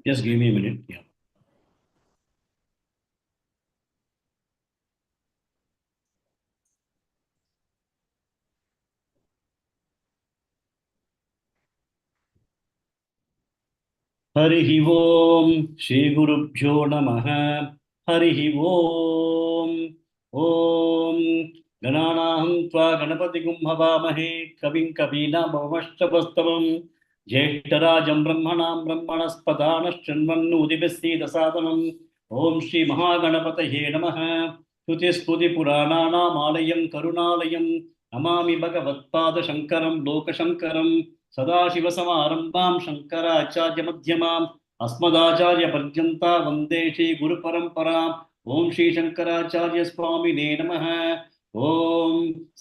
Just give me a minute. Yeah. Harihi Om Shri Gurubhyo Namaha. Harihi Om Om Gananaham Tva Ganapati Bhavamahe Kavim Kavina Bhavamashtapastavam Jeshtarajam Brahmanam Brahmanaspadana Chanvannu Udibesi Dasadanam Om Shri Mahaganapataye Namaha Tuti Stuti Purananam Alayam Karunalayam Namami Bhagavatpada Shankaram Lokashankaram सदाशिवसमारम्भां शङ्कराचार्यमध्यमाम् अस्मदाचार्यपर्यन्ता वन्दे श्रीगुरुपरम्पराम् ॐ श्रीशङ्कराचार्यस्वामिने नमः ॐ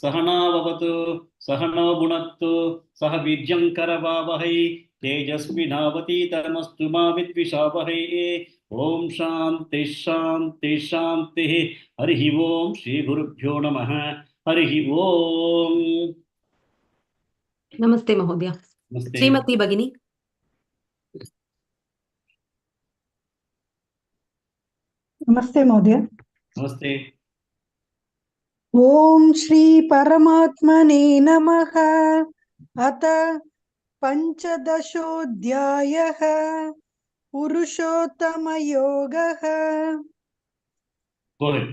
सहना भवतु सहनौ भुनक्तु सह वीर्यं करवावहै तेजस्विनावतीतमस्तु मा विद्विषावहै ॐ शान्ति शान्ति शान्तिः हरिः ॐ श्रीगुरुभ्यो नमः हरिः ॐ नमस्ते महोदय। नमस्ते श्रीमती भगिनी। नमस्ते महोदय। नमस्ते ओम श्री परमात्मने नमः। अथ पंचदशोऽध्यायः पुरुषोत्तमयोगः। Go ahead.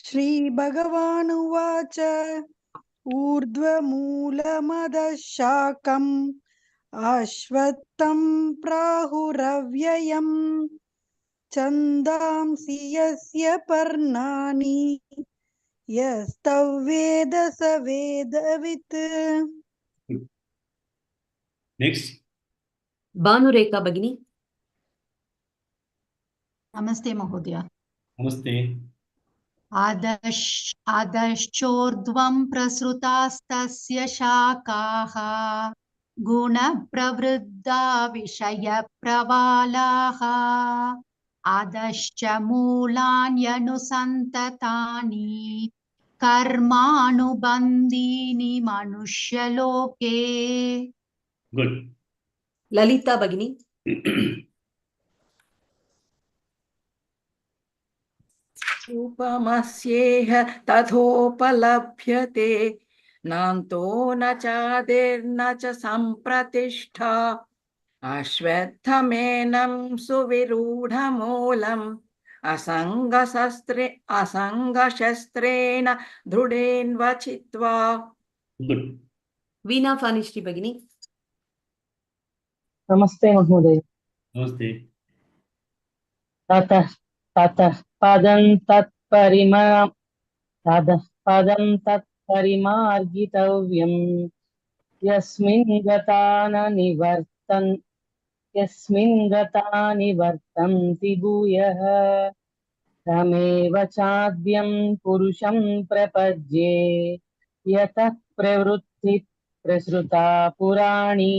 श्री भगवानुवाच ऊर्ध्वमूलमदः शाकम् अश्वत्थं प्राहुरव्ययम् छन्दांसि यस्य पर्णानि यस्तवेद स वेदवित्। Next. भानुरेखा भगिनी। नमस्ते महोदय। नमस्ते अधश्चोर्ध्वं प्रसृतास्तस्य शाखाः गुणप्रवृद्धा विषयप्रवालाः अधश्च मूलान्यनुसन्ततानि कर्मानुबन्धीनि मनुष्यलोके। Good. ललिता भगिनी। उपमस्येह तथोपलभ्यते नान्तो न चादिर्न च सम्प्रतिष्ठा अश्वत्थमेनं सुविरूढमूलम् असङ्गशस्त्रेण दृढेन्वचित्वा। Good. वीणा फानिश्री भगिनी। नमस्ते महोदय। नमस्ते ततः पदं तत्परिमार्गितव्यं यस्मिन् गता निवर्तन्ति भूयः तमेव चाद्यं पुरुषं प्रपद्ये यतः प्रवृत्ति प्रसृता पुराणी।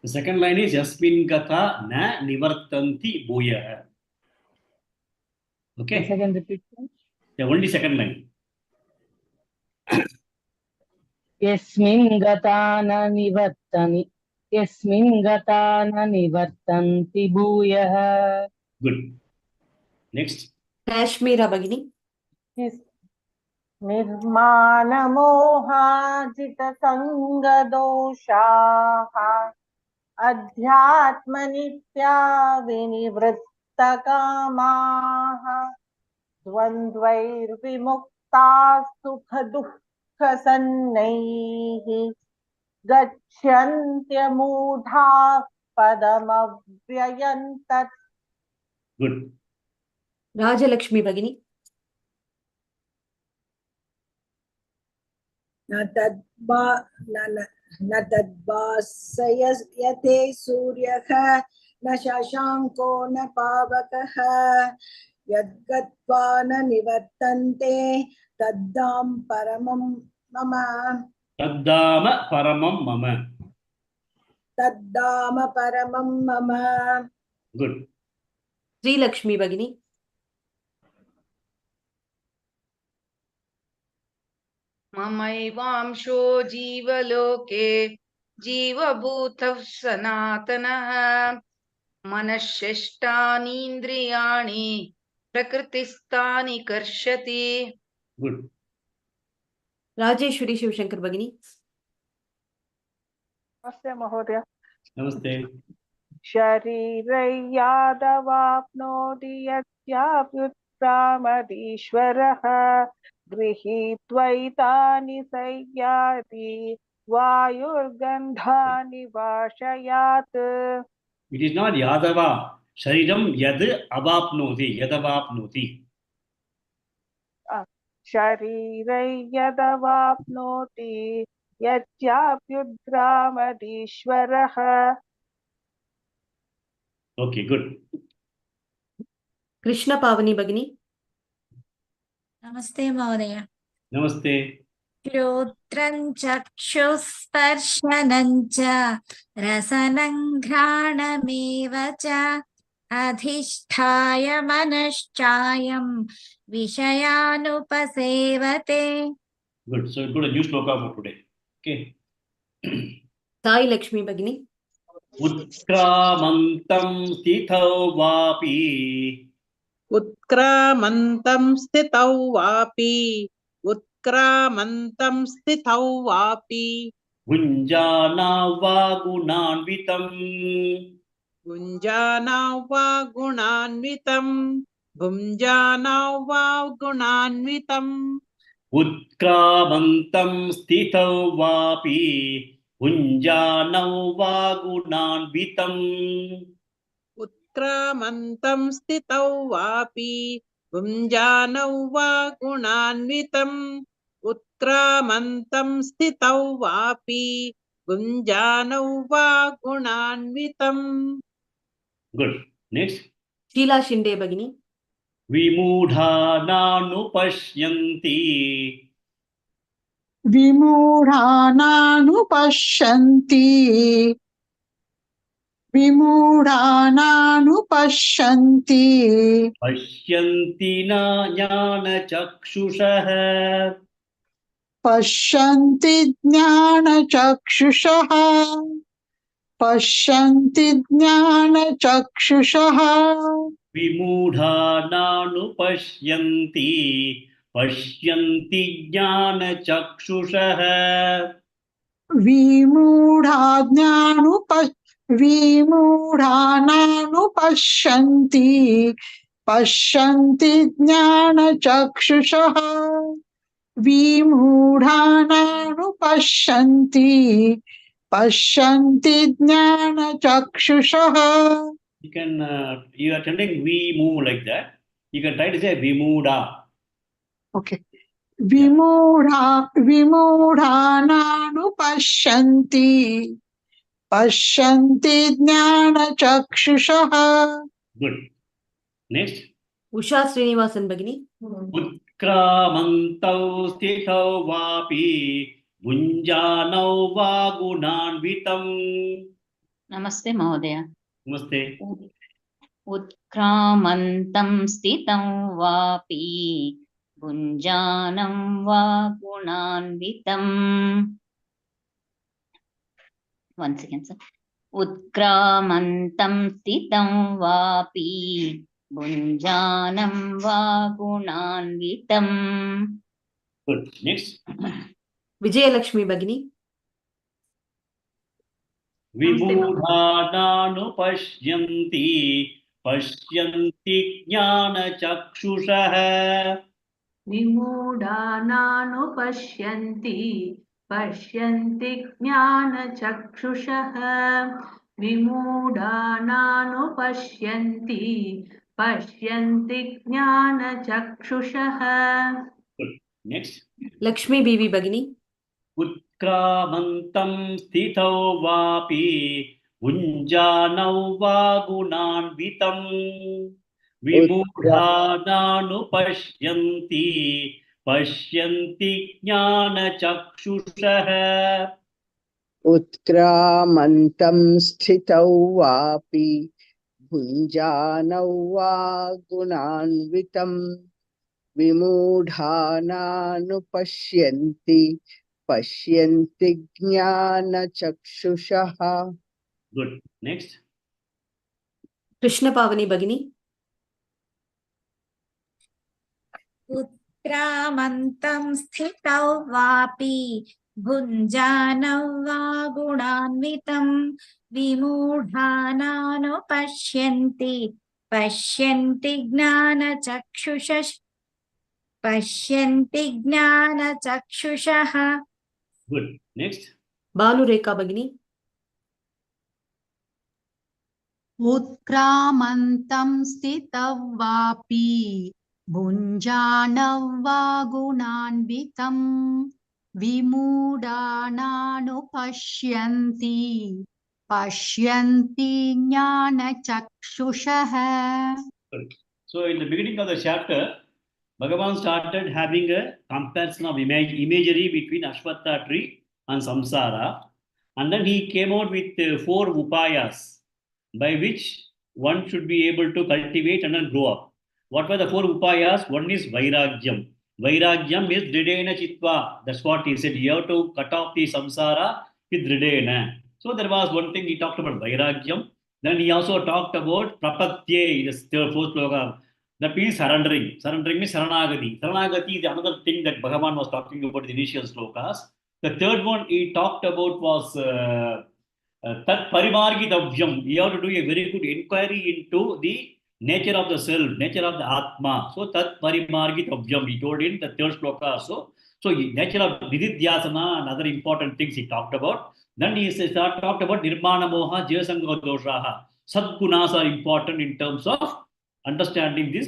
The second line is Yasmin Gata Na Nivartanti Bhuya. Okay. Second repeat. The only second line. यस्मिन् गता न निवर्तन्ति भूयः। Good. Next. काश्मीरा भगिनी। निर्मानमोहाजितसङ्गदोषाः अध्यात्मनित्या विनिवृत्तकामाः द्वन्द्वैर्विमुक्ताः सुखदुःखसन्नैः गच्छन्त्यमूढाः पदमव्ययं तत्। Good. राजलक्ष्मी भगिनी। न तद्भासयते सूर्यः न शशाङ्को न पावकः यद्गत्वा न निवर्तन्ते तद्धाम परमं मम। Taddama Paramam Mama. तद्धाम परमं मम। Good. श्रीलक्ष्मी भगिनी। ममैवांशो जीवलोके जीवभूतः सनातनः मनश्शिष्टानीन्द्रियाणि प्रकृतिस्थानि कर्षति. Good. Rajeshwari Shivshankar Bhagini. नमस्ते महोदय। Namaste. शरीरय्यादवाप्नोति यस्याप्युत्क्रामतीश्वरः गृहीत्वैतानि संयाति वायुर्गन्धानि वाशयात्। It is not Yadava. Shariram yad avapnoti. Yadavapnoti. शरीरय्यदवाप्नोति यस्याप्युत्क्रामतीश्वरः। Okay, good. Krishna Pavani Bhagini. नमस्ते महोदय Namaste. श्रोत्रं चक्षुस्पर्शनं च रसनं घ्राणमेव च अधिष्ठाय मनश्चायं विषयानुपसेवते. Good. So go to new sloka for today. Okay. Sai Lakshmi Bhagini. Utkramantam stithau vapi उत्क्रामन्तं स्थितौ वापि उत्क्रामन्तं स्थितौ वापि भुञ्जाना वा गुणान्वितं भुञ्जानौ वा गुणान्वितं भुञ्जानौ वा गुणान्वितम् उत्क्रामन्तं स्थितौ वापि भुञ्जानौ वा गुणान्वितम् उत्क्रामन्तं स्थितौ वापि भुञ्जानौ वा गुणान्वितम् उत्क्रामन्तं स्थितौ वापि भुञ्जानौ वा गुणान्वितम्. Good. Next. Sheila Shinde Bhagini. विमूढानानुपश्यन्ति विमूढानानुपश्यन्ति विमूढानानुपश्यन्ति पश्यन्ति न ज्ञानचक्षुषः पश्यन्ति ज्ञानचक्षुषः पश्यन्ति ज्ञानचक्षुषः विमूढानानुपश्यन्ति पश्यन्ति ज्ञानचक्षुषः विमूढानानुपश्यन्ति पश्यन्ति ज्ञानचक्षुषः विमूढानानुपश्यन्ति पश्यन्ति ज्ञानचक्षुषः. You can, you are telling we move like that. You can try to say Vimuda. Okay. विमूढानानुपश्यन्ति पश्यन्ति ज्ञानचक्षुषः. Good. Next. Usha Srinivasan Bhagini. उत्क्रामन्तौ स्थितौ वापि भुञ्जानौ वा गुणान्वितम्. नमस्ते महोदय नमस्ते. उत्क्रामन्तं स्थितं वापि भुञ्जानं वा गुणान्वितम्. One second, sir. उत्क्रामन्तं स्थितं वापि भुञ्जानं वा गुणान्वितम्. Good. Next. Vijaya Lakshmi Bhagini. विमूढानानुपश्यन्ति पश्यन्ति ज्ञानचक्षुषः विमूढानानुपश्यन्ति पश्यन्ति ज्ञानचक्षुषः विमूढानानुपश्यन्ति पश्यन्ति ज्ञानचक्षुषः. Good. Next. Lakshmi Bibi Bhagini. उत्क्रामन्तं स्थितौ वापि भुञ्जानौ वा गुणान्वितम् विमूढानानुपश्यन्ति पश्यन्ति ज्ञानचक्षुषः उत्क्रामन्तं स्थितौ वापि भुञ्जानौ वा गुणान्वितं विमूढानानुपश्यन्ति पश्यन्ति ज्ञानचक्षुषः. Good. Next. कृष्णपावनी भगिनी उत्क्रामन्तं स्थितौ वापि भुञ्जानौ वा गुणान्वितं विमूढानानुपश्यन्ति पश्यन्ति ज्ञानचक्षुषः Good. Next. बालुरेखा भगिनी उत्क्रामन्तं स्थितौ वापि भुञ्जानौ वा गुणान्वितं विमूढानानुपश्यन्ति पश्यन्ति ज्ञानचक्षुषः. So in the beginning of the chapter, Bhagavan started having a comparison of imagery between Ashwatha tree and samsara, and then he came out with 4 upayas by which one should be able to cultivate and then grow up. What were the 4 upayas? One is vairagyam. Vairagyam is dridena chitva. That's what he said. You have to cut off the samsara with dridena. So there was one thing he talked about vairagyam. Then he also talked about prapatye, the 4th sloka. That means surrendering. Surrendering means saranagati. Saranagati is another thing that Bhagavan was talking about in the initial slokas. The third one he talked about was tat parimargitavyam. You have to do a very good inquiry into the nature of the self, nature of the Atma. So tat parimargitavyam, he told in the 3rd sloka also. So nature of vididhyasana and other important things he talked about. Then he talked about nirmana moha jivasanga doshaha. Sadgunas are important in terms of understanding this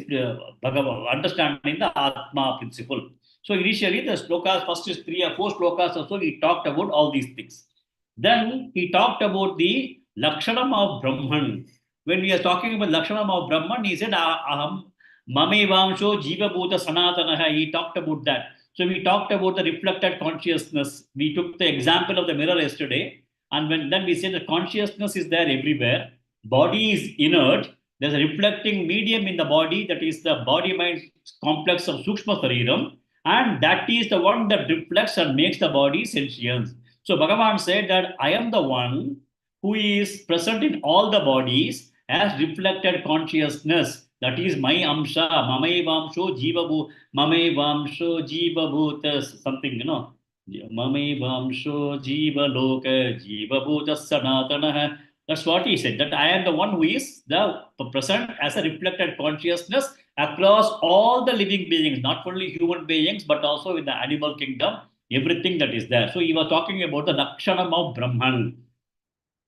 Bhagavan, understanding the Atma principle. So initially the slokas, first is 3 or 4 slokas also, he talked about all these things. Then he talked about the Lakshanam of Brahman. When we are talking about Lakshanam of Brahman, he said, Aham Mamevamsho Jiva Bhuta Sanatanaha. He talked about that. So we talked about the reflected consciousness. We took the example of the mirror yesterday. And then we said the consciousness is there everywhere. Body is inert. There's a reflecting medium in the body, that is the body-mind complex of Sukshma Sariram, and that is the one that reflects and makes the body sentient. So Bhagavan said that I am the one who is present in all the bodies as reflected consciousness. That is my Amsha, Mamevamsho Jiva Bhuta, something, Mamevamsho Jiva Loka, Jiva Bhuta Sanatana. That's what he said, that I am the one who is the present as a reflected consciousness across all the living beings, not only human beings, but also in the animal kingdom, everything that is there. So he was talking about the Lakshanam of Brahman.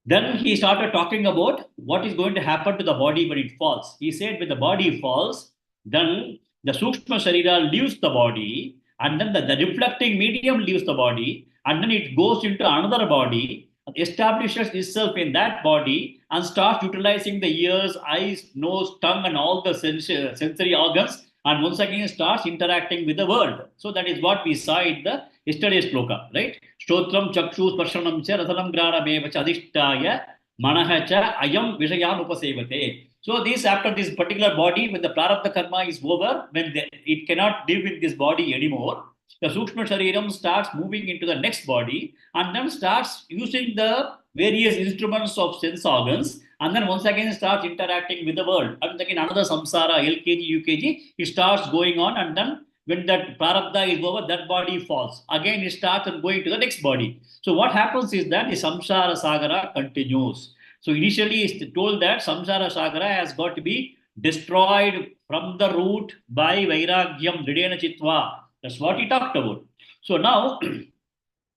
Then he started talking about what is going to happen to the body when it falls. He said when the body falls, then the Sukshma Sharira leaves the body, and then the reflecting medium leaves the body, and then it goes into another body, establishes itself in that body, and starts utilizing the ears, eyes, nose, tongue, and all the sensory organs, and once again starts interacting with the world. So that is what we saw in the yesterday's sloka, right? Stotram chakshu sparshanam cha rasanam granameva cha adhishtaya manaha cha ayam vishayam upasevate. So this, after this particular body, when the prarabdha karma is over, when it cannot live with this body anymore, the Sukshma Shariram starts moving into the next body and then starts using the various instruments of sense organs, and then once again starts interacting with the world. And again another samsara, LKG, UKG, it starts going on, and then when that prarabdha is over, that body falls. Again it starts and going to the next body. So what happens is that the samsara sagara continues. So initially it's told that samsara sagara has got to be destroyed from the root by vairagyam, dridena chitva. That's what he talked about. So now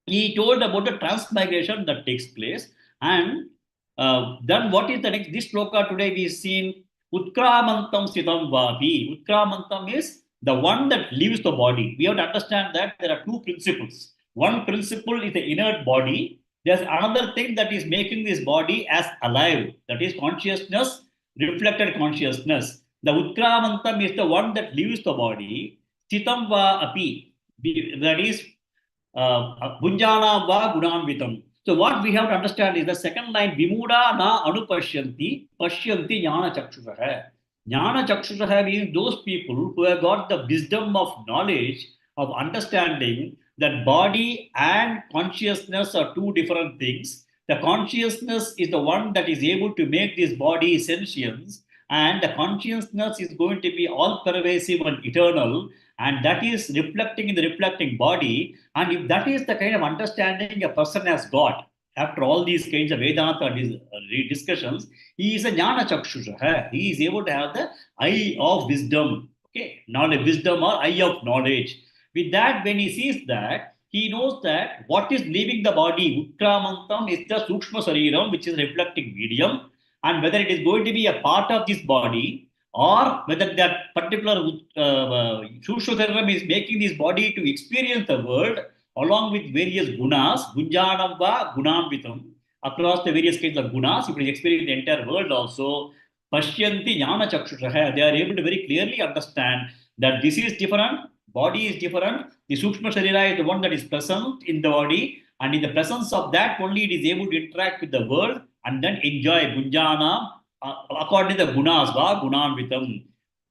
he told about the transmigration that takes place. And then what is the next? This sloka today we've seen Utkramantam Sitam Vapi. Utkramantam is the one that leaves the body. We have to understand that there are 2 principles. One principle is the inert body. There's another thing that is making this body as alive. That is consciousness, reflected consciousness. The Utkramantam is the one that leaves the body. Stitam va api, that is Bunjana va gunanvitam. So what we have to understand is the second line, Vimuda na anupashyanti, pashyanti jnana chakshushaha. Jnana chakshushaha means those people who have got the wisdom of knowledge, of understanding that body and consciousness are 2 different things. The consciousness is the one that is able to make this body sentience, and the consciousness is going to be all pervasive and eternal, and that is reflecting in the reflecting body. And if that is the kind of understanding a person has got after all these kinds of Vedanta discussions, he is a Jnana Chakshusha. He is able to have the eye of wisdom, okay, knowledge, wisdom or eye of knowledge. With that, when he sees that, he knows that what is leaving the body, Utkramantam, is the Sukshma Sariram, which is reflecting medium, and whether it is going to be a part of this body or whether that particular Sukshma Sariram is making this body to experience the world along with various gunas, gunjanam va gunanvitam, across the various kinds of gunas, if it is experiencing the entire world also, pashyanti jnana chakshushaha, they are able to very clearly understand that this is different, body is different, the sukshma sharira is the one that is present in the body, and in the presence of that only it is able to interact with the world and then enjoy gunjana according to the gunas va gunanvitam,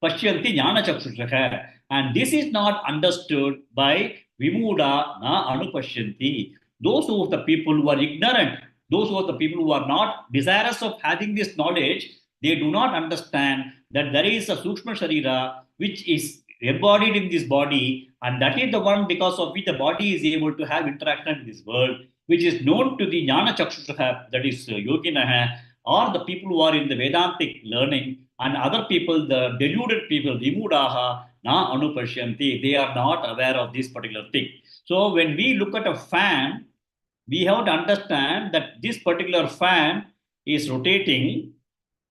pashyanti jnana chakshushaha. And this is not understood by Vimuda na anupashyanti. Those who are the people who are ignorant, those who are the people who are not desirous of having this knowledge, they do not understand that there is a Sukshma Sharira which is embodied in this body, and that is the one because of which the body is able to have interaction in this world, which is known to the Jnana Chakshusha, that is Yoginaha, or the people who are in the Vedantic learning, and other people, the deluded people, Vimudaha, na anupashyanti, they are not aware of this particular thing. So when we look at a fan, we have to understand that this particular fan is rotating.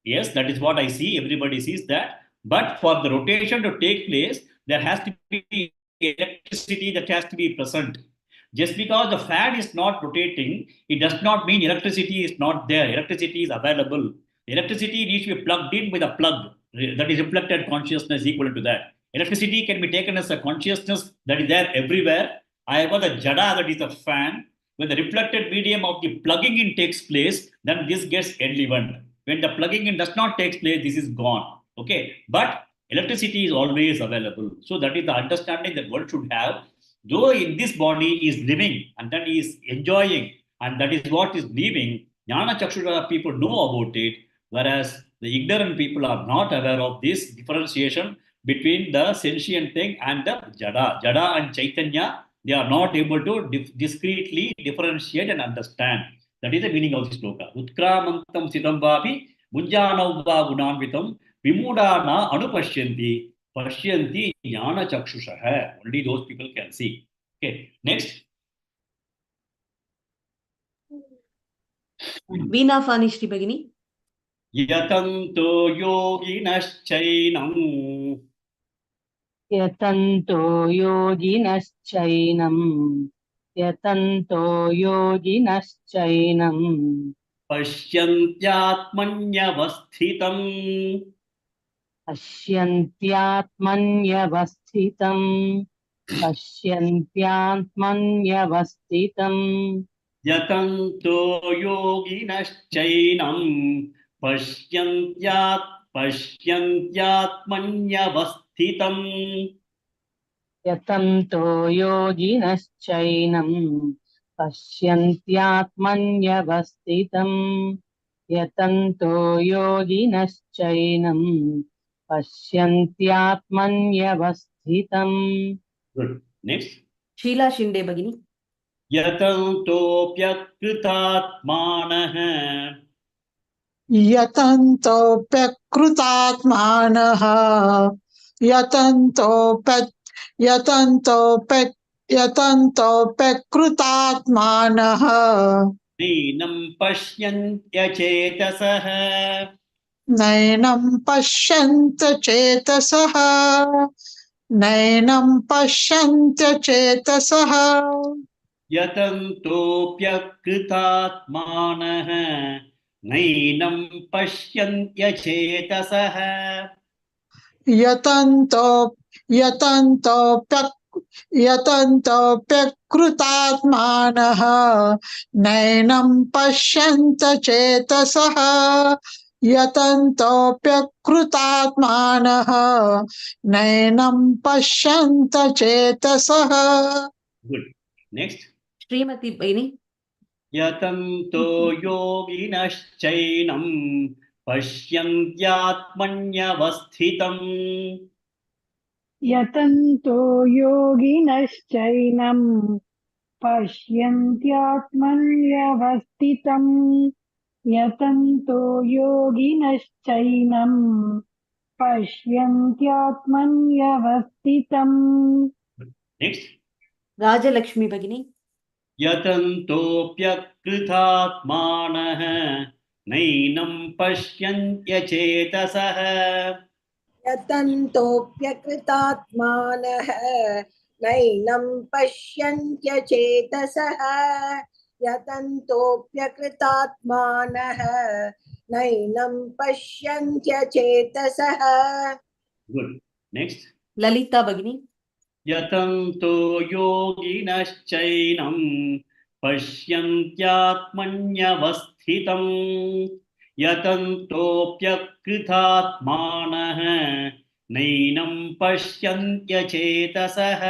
Yes, that is what I see. Everybody sees that. But for the rotation to take place, there has to be electricity that has to be present. Just because the fan is not rotating, it does not mean electricity is not there. Electricity is available. Electricity needs to be plugged in with a plug. That is reflected consciousness equal to that. Electricity can be taken as a consciousness that is there everywhere. I have got the jada, that is a fan. When the reflected medium of the plugging in takes place, then this gets enlivened. When the plugging in does not take place, this is gone. Okay, but electricity is always available. So that is the understanding that one should have. Though in this body is living and then he is enjoying, and that is what is living, Jnana Chakshusha people know about it, whereas the ignorant people are not aware of this differentiation between the sentient thing and the Jada. Jada and Chaitanya, they are not able to discreetly differentiate and understand. That is the meaning of this sloka. Utkramantam sitam vapi munjanau va gunanvitam vimudana anupashyanti pashyanti jnana chakshushaha. Only those people can see. Okay, next. Veena Fanishri Bhagini. Yatanto yoginaschainam यतन्तो योगिनश्चैनम् यतन्तो योगिनश्चैनम् पश्यन्त्यात्मन्यवस्थितम् पश्यन्त्यात्मन्यवस्थितम् पश्यन्त्यात्मन्यवस्थितम् यतन्तो योगिनश्चैनम् पश्यन्त्यात्मन्यवस्थितम् यतन्तो योगिनश्चैनम् पश्यन्त्यात्मन्यवस्थितम् यतन्तो योगिनश्चैनम् पश्यन्त्यात्मन्यवस्थितम्. Good. Next. Sheila Shinde Bhagini. यतन्तोऽप्यकृतात्मानः यतन्तोऽप्यकृतात्मानः यतन्तोऽप्यकृतात्मानः नैनं पश्यन्त्यचेतसः नैनं पश्यन्त चेतसः नैनं पश्यन्त्य चेतसः यतन्तोऽप्यकृतात्मानः नैनं पश्यन्त्यचेतसः यतन्तोऽप्यकृतात्मानः नैनं पश्यन्त चेतसः यतन्तोऽप्यकृतात्मानः नैनं पश्यन्त चेतसः. Good. Next. Srimati Bhagini. Yatanto yoginaschainam pasyantyatmanyavasthitam. यतन्तो योगिनश्चैनं पश्यन्त्यात्मन्यवस्थितम् यतन्तो योगिनश्चैनं पश्यन्त्यात्मन्यवस्थितम्. Next. Rajalakshmi भगिनी. यतन्तोऽप्यकृतात्मानः नैनं पश्यन्त्यचेतसः. यतन्तोऽप्यकृतात्मानः नैनं पश्यन्त्यचेतसः यतन्तोऽप्यकृतात्मानः नैनं पश्यन्त्यचेतसः. Good. Next. ललिता भगिनी. यतन्तो योगिनश्चैनं पश्यन्त्यात्मन्यवस्थितं यतन्तोऽप्यकृतात्मानः नैनं पश्यन्त्यचेतसः.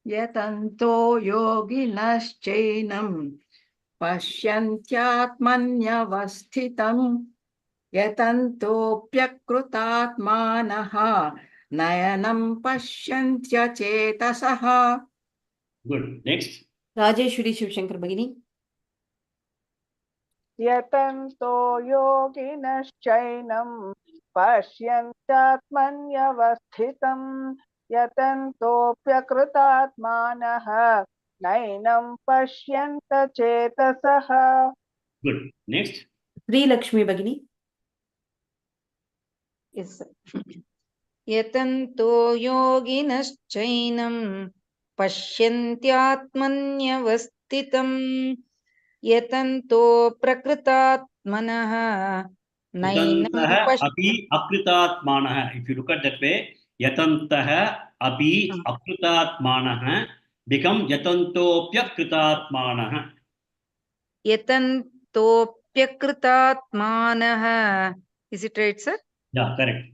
यतन्तो योगिनश्चैनं पश्यन्त्यात्मन्यवस्थितं यतन्तोऽप्यकृतात्मानः नयनं पश्यन्त्यचेतसः. Good. Next. राजेश्वरी शिवशंकर भगिनी. यतन्तो योगिनश्चैनं पश्यन्त्यात्मन्यवस्थितं यतन्तोऽप्यकृतात्मानः नैनं पश्यन्त चेतसः. Good. Next. श्रीलक्ष्मी भगिनी. Yes, sir. यतन्तो योगिनश्चैनं पश्यन्त्यात्मन्यवस्थितं यतन्तो प्रकृतात्मनः नैनं Yatantah api akritatmanah. If you look at that way, yatantah api akritatmanah become yatantopyakritatmanah. यतन्तोऽप्यकृतात्मानः. Is it right, sir? Yeah, correct.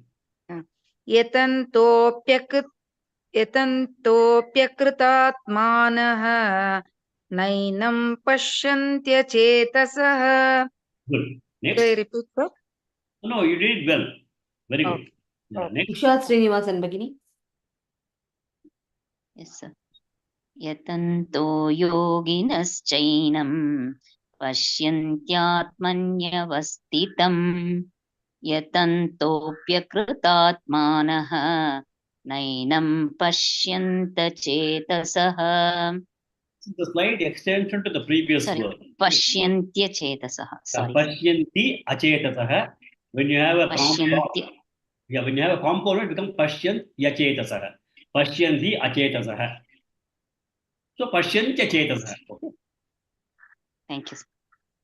यतन्तोऽप्यकृतात्मानः नैनं पश्यन्त्यचेतसः. Good. Next. Do I repeat, sir? No, you did it well. Very good. Okay. Yeah, next. Usha Srinivasan भगिनी. Yes, sir. यतन्तो योगिनश्चैनं पश्यन्त्यात्मन्यवस्थितं यतन्तोऽप्यकृतात्मानः नैनं पश्यन्त चेतसः. The slide extension to the previous word. पश्यन्त्यचेतसः. Sorry. Pashyanti achetasah. When you have a compound, when you have a component, it becomes pashyantyachetasah. Pashyanti achetasah. So pashyantyachetasah. Okay. Thank you.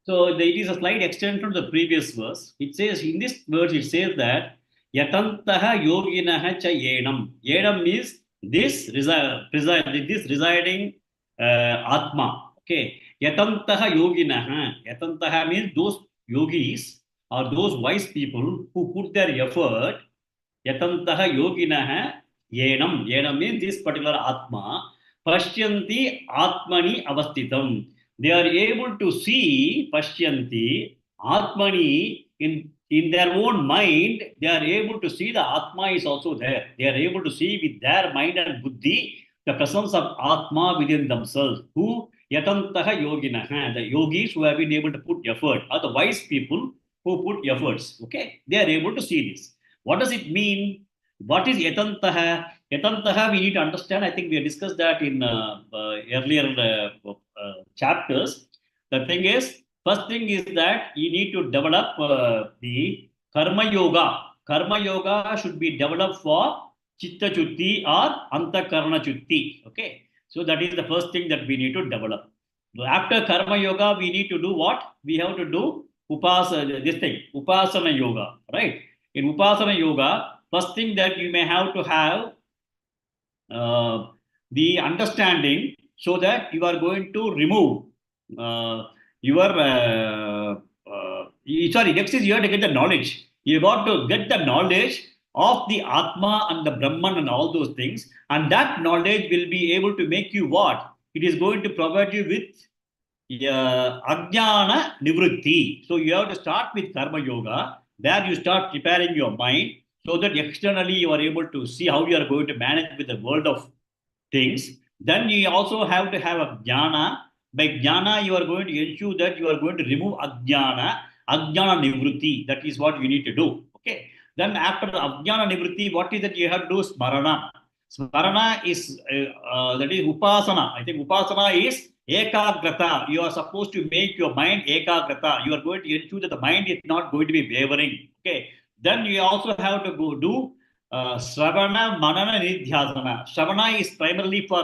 So it is a slight extension to the previous verse. It says in this verse, it says that yatantaha yoginaha cha yenam. Yenam means this residing atma. Okay. Yatantaha yoginaha. Yatantaha means those yogis or those wise people who put their effort. Yatantaha yoginaha yenam. Yenam means this particular atma. Pashyanti atmani avasthitam. They are able to see Pashyanti, Atmani, in their own mind, they are able to see the Atma is also there. They are able to see with their mind and buddhi the presence of Atma within themselves. Who? Yatantaha yoginaha, the yogis who have been able to put effort, or the wise people who put efforts. Okay, they are able to see this. What does it mean? What is yatantaha? Yatantaha, we need to understand. I think we have discussed that in earlier chapters. The thing is, first thing is that you need to develop the karma yoga. Karma yoga should be developed for chitta chutti or antakarana chutti. Okay, so that is the first thing that we need to develop. After karma yoga, we need to do what? We have to do upasana yoga, right? In upasana yoga, first thing that you may have to have the understanding, so that you are going to remove next is you have to get the knowledge. You got to get the knowledge of the Atma and the Brahman and all those things, and that knowledge will be able to make you what? It is going to provide you with Ajnana Nivritti. So you have to start with Karma Yoga. There you start preparing your mind so that externally you are able to see how you are going to manage with the world of things. Then you also have to have a jnana. By jnana, you are going to ensure that you are going to remove ajnana nivritti. That is what you need to do. Okay. Then after the ajnana nivritti, what is that you have to do? Smarana. Smarana is that is upasana. I think upasana is ekagrata. You are supposed to make your mind ekagrata. You are going to ensure that the mind is not going to be wavering. Okay. Then you also have to go do Sravana, Manana, Nidhyasana. Sravana is primarily for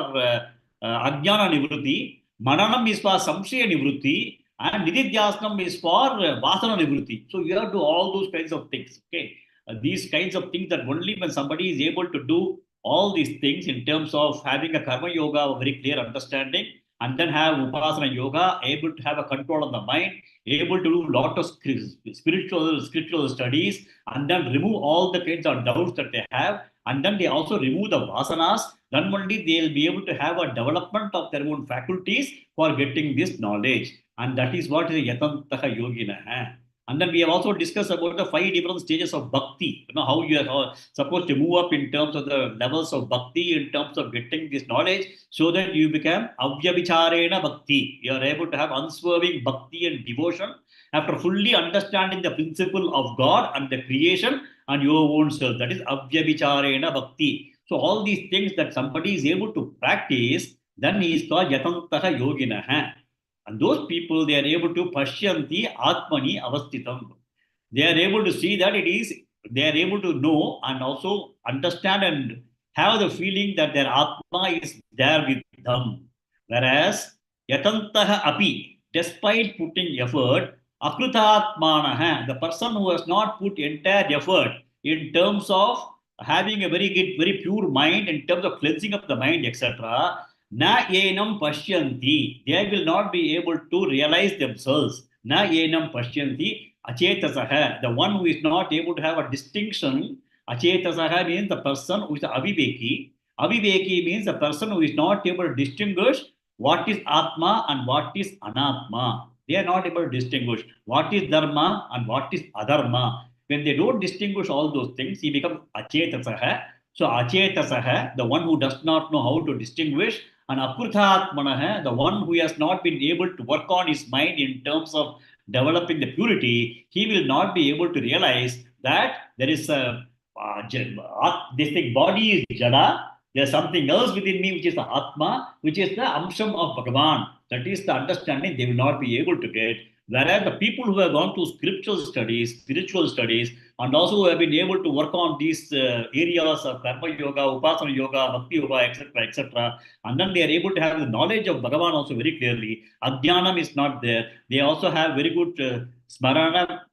Ajnana Nivrutti. Mananam is for Samshaya Nivrutti. And Nididhyasanam is for Vasana Nivrutti. So you have to do all those kinds of things. Okay. These kinds of things that only when somebody is able to do all these things in terms of having a Karma Yoga, a very clear understanding, and then have Upasana Yoga, able to have a control on the mind, able to do a lot of spiritual studies, and then remove all the kinds of doubts that they have, and then they also remove the vasanas. Then only they will be able to have a development of their own faculties for getting this knowledge, and that is what is yatantaha yogina. And then we have also discussed about the 5 different stages of bhakti. You know how you are supposed to move up in terms of the levels of bhakti, in terms of getting this knowledge, so that you become avyabhicharena bhakti. You are able to have unswerving bhakti and devotion after fully understanding the principle of God and the creation and your own self. That is avyabhicharena bhakti. So all these things that somebody is able to practice, then he is called yatantaha yoginaha. And those people, they are able to pashyanti atmani avastitam. They are able to see that it is, they are able to know and also understand and have the feeling that their atma is there with them. Whereas yatantaha api, despite putting effort, akrutatmanaha, the person who has not put entire effort in terms of having a very good, very pure mind, in terms of cleansing of the mind, etc., na enam pashyanti, they will not be able to realize themselves. Na enam pashyanti achetasaha, the one who is not able to have a distinction. Achetasaha means the person who is aviveki. Aviveki means the person who is not able to distinguish what is Atma and what is Anatma. They are not able to distinguish what is Dharma and what is Adharma. When they don't distinguish all those things, he becomes Achetasaha. So Achetasaha, the one who does not know how to distinguish, and Akruthatmanaha, the one who has not been able to work on his mind in terms of developing the purity, he will not be able to realize that there is a this thing, body is jada, there's something else within me, which is the Atma, which is the Amsham of Bhagavan. That is the understanding they will not be able to get. Whereas the people who have gone to scriptural studies, spiritual studies, and also who have been able to work on these areas of Karma Yoga, Upasana Yoga, Bhakti Yoga, etc., etc., and then they are able to have the knowledge of Bhagavan also very clearly. Ajnanam is not there. They also have very good smarana,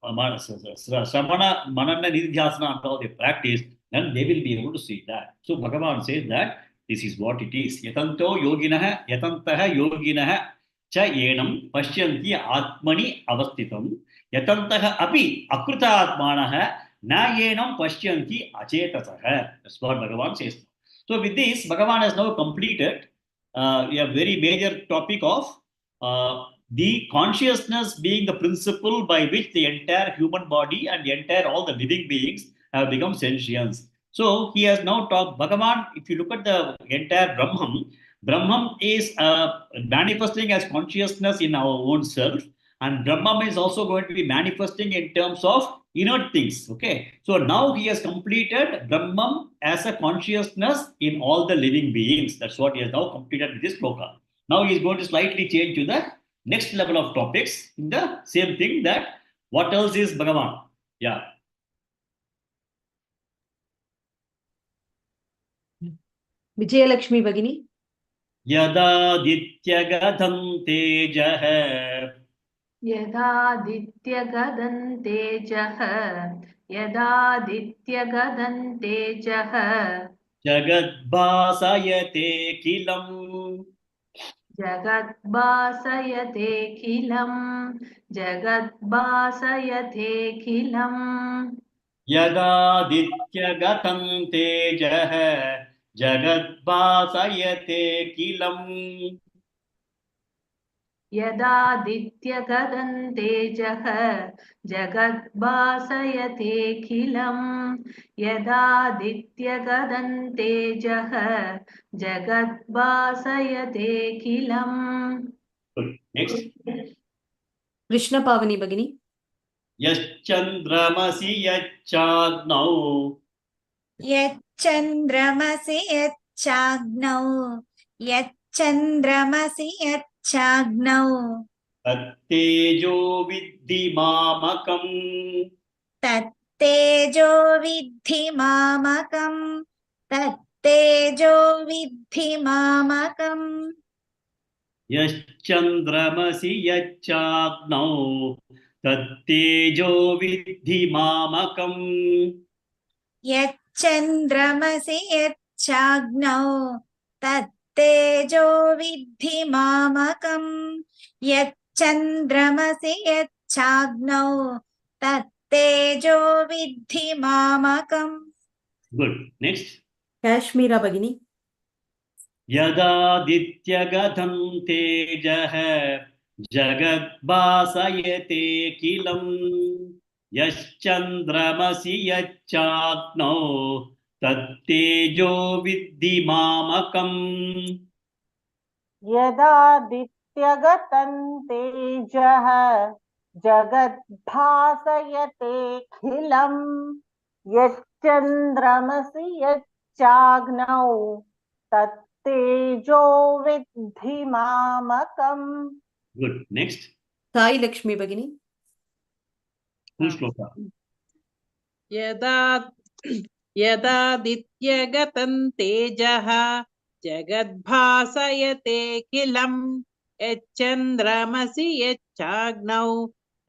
samana, manana, nidhyasana, and all they practice, then they will be able to see that. So Bhagavan says that this is what it is. Yatanto yoginaha, yatantaha yoginaha cha enam pashyanti atmani avastitam. Yatantaha api akrita atmanaha na enam pashyanti achetasaha. That's what Bhagavan says. So with this, Bhagavan has now completed a very major topic of the consciousness being the principle by which the entire human body and the entire all the living beings have become sentience. So he has now talked, Bhagavan, if you look at the entire Brahman is manifesting as consciousness in our own self, and Brahman is also going to be manifesting in terms of inert things. Okay, so now he has completed Brahman as a consciousness in all the living beings. That's what he has now completed with this sloka. Now he is going to slightly change to the next level of topics in the same thing, that what else is Bhagavan? Yeah. Vijayalakshmi Bhagini. Yadadityagatham tejah यदादित्यगदं तेजः यदादित्यगदं तेजः jagadbhasayate kilam जगद्भासयतेऽखिलम् जगद्भासयतेऽखिलम् yadadityagatham tejah jagadbhasayate kilam. यदादित्यगतं तेजः जगद्भासयतेऽखिलम् यदादित्यगतं तेजः जगद्भासयतेऽखिलम् Good. Next. कृष्णपावनी भगिनी यश्चन्द्रमसि यच्चाग्नौ यच्चन्द्रमसि यच्चाग्नौ यच्चन्द्रमसि यच्चाग्नौ तत्तेजो विद्धि मामकम् तत्तेजो विद्धि मामकम् तत्तेजो विद्धि मामकम् यश्चन्द्रमसि यच्चाग्नौ तत्तेजो विद्धि मामकम् यच्चन्द्रमसि यच्चाग्नौ तत्तेजो विद्धि मामकम् यच्चन्द्रमसि यच्चाग्नौ तत्तेजो विद्धि मामकम् Good. Next. काश्मीरा भगिनी यदादित्यगतं तेजः जगद्भासयतेऽखिलम् यश्चन्द्रमसि यच्चाग्नौ तत्तेजो विद्धि मामकम् यदादित्यगतं तेजः जगद्भासयतेऽखिलम् यच्चन्द्रमसि यच्चाग्नौ तत्तेजो विद्धि मामकम्. Good. Next. साई लक्ष्मी भगिनी Full shloka. यदादित्यगतं तेजः जगद्भासयतेऽखिलम् यच्चन्द्रमसि यच्चाग्नौ